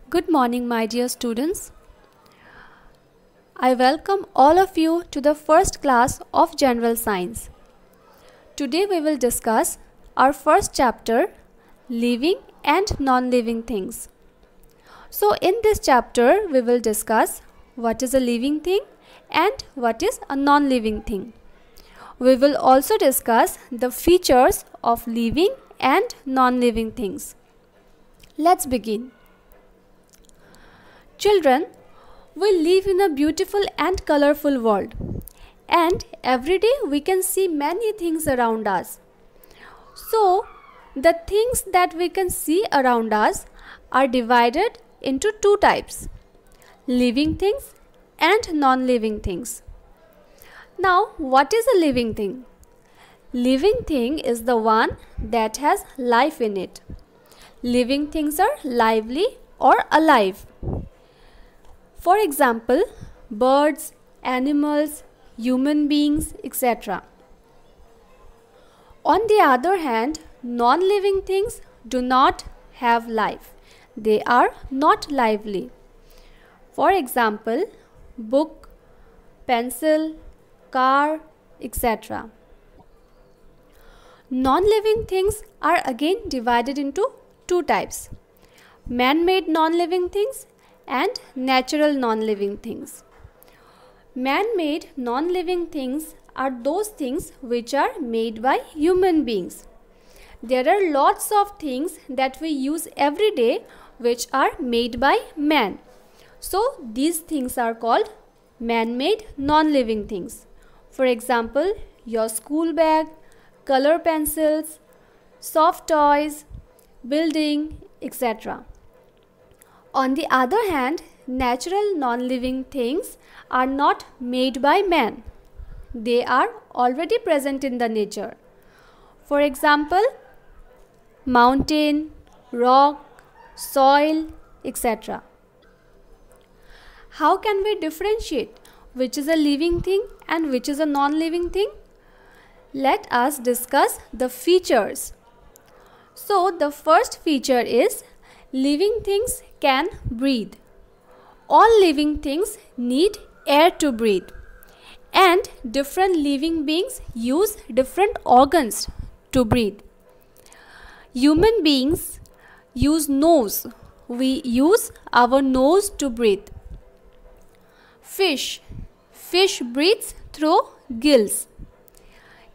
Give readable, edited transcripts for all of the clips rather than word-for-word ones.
Good morning, my dear students. I welcome all of you to the first class of General Science. Today we will discuss our first chapter, Living and Non-Living Things. So in this chapter we will discuss what is a living thing and what is a non-living thing. We will also discuss the features of living and non-living things. Let's begin. Children, we live in a beautiful and colorful world, and every day we can see many things around us. So, the things that we can see around us are divided into two types: living things and non-living things. Now, what is a living thing? Living thing is the one that has life in it. Living things are lively or alive. For example, birds, animals, human beings, etc. On the other hand, non-living things do not have life. They are not lively. For example, book, pencil, car, etc. Non-living things are again divided into two types: man-made non-living things and natural non-living things. Man-made non-living things are those things which are made by human beings. There are lots of things that we use every day which are made by man. So these things are called man-made non-living things. For example, your school bag, color pencils, soft toys, building, etc. On the other hand, natural non-living things are not made by man. They are already present in the nature. For example, mountain, rock, soil, etc. How can we differentiate which is a living thing and which is a non-living thing? Let us discuss the features. So, the first feature is living things can breathe. All living things need air to breathe, and different living beings use different organs to breathe. Human beings use nose. We use our nose to breathe. Fish breathes through gills.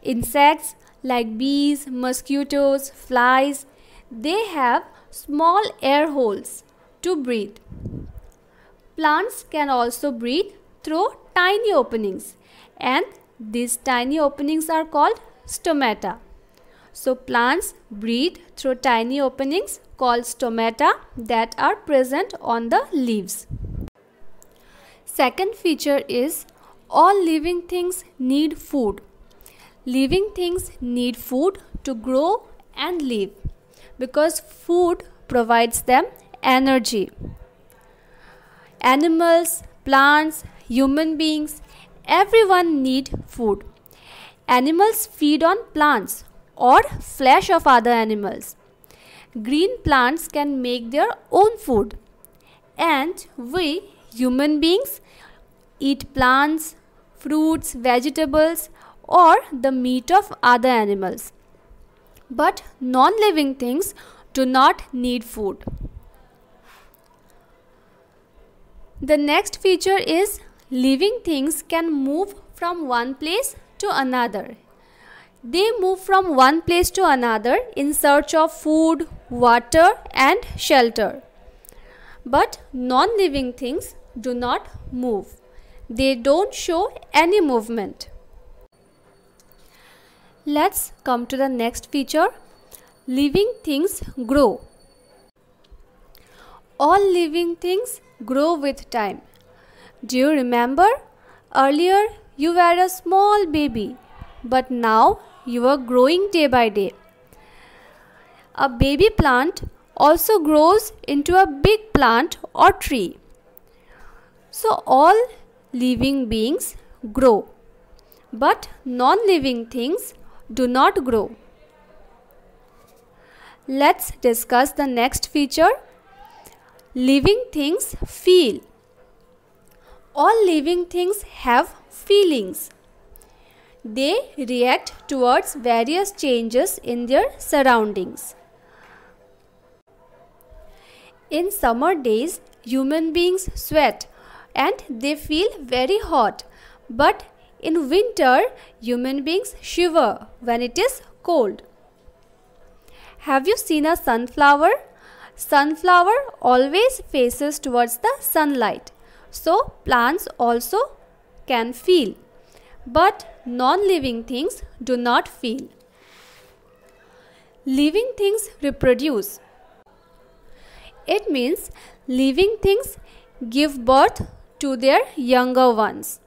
Insects like bees, mosquitoes, flies, they have small air holes to breathe. Plants can also breathe through tiny openings, and these tiny openings are called stomata. So plants breathe through tiny openings called stomata that are present on the leaves. Second feature is all living things need food. Living things need food to grow and live, because food provides them energy. Animals, plants, human beings, everyone need food. Animals feed on plants or flesh of other animals. Green plants can make their own food, and we human beings eat plants, fruits, vegetables, or the meat of other animals. But non-living things do not need food. The next feature is living things can move from one place to another. They move from one place to another in search of food, water, and shelter. But non-living things do not move. They don't show any movement. Let's come to the next feature. Living things grow. All living things grow with time. Do you remember? Earlier you were a small baby, but now you are growing day by day. A baby plant also grows into a big plant or tree. So all living beings grow, but non-living things do not grow. Let's discuss the next feature. Living things feel. All living things have feelings. They react towards various changes in their surroundings. In summer days, human beings sweat and they feel very hot. But in winter, human beings shiver when it is cold. Have you seen a sunflower? Sunflower always faces towards the sunlight. So plants also can feel. But non-living things do not feel. Living things reproduce. It means living things give birth to their younger ones.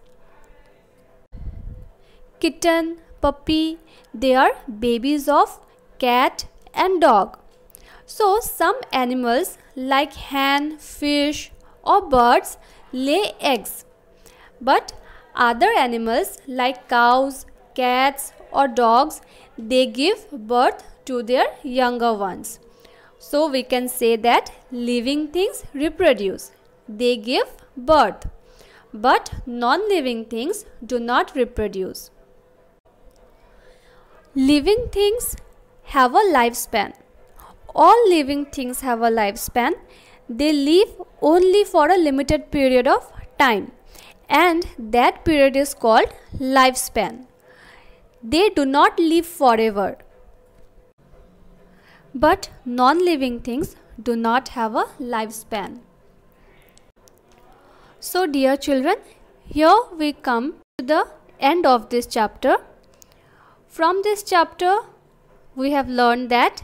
Kitten, puppy, they are babies of cat and dog. So some animals like hen, fish or birds lay eggs. But other animals like cows, cats or dogs, they give birth to their younger ones. So we can say that living things reproduce. They give birth. But non-living things do not reproduce. Living things have a lifespan. All living things have a lifespan. They live only for a limited period of time. And that period is called lifespan. They do not live forever. But non-living things do not have a lifespan. So dear children, here we come to the end of this chapter. From this chapter, we have learned that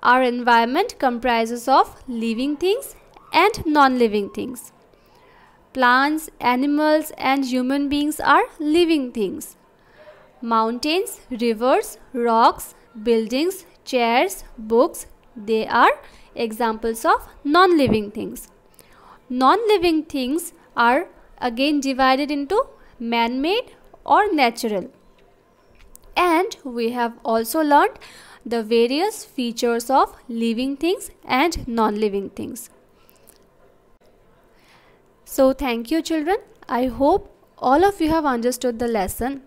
our environment comprises of living things and non-living things. Plants, animals and human beings are living things. Mountains, rivers, rocks, buildings, chairs, books, they are examples of non-living things. Non-living things are again divided into man-made or natural. And we have also learned the various features of living things and non-living things. So thank you children. I hope all of you have understood the lesson.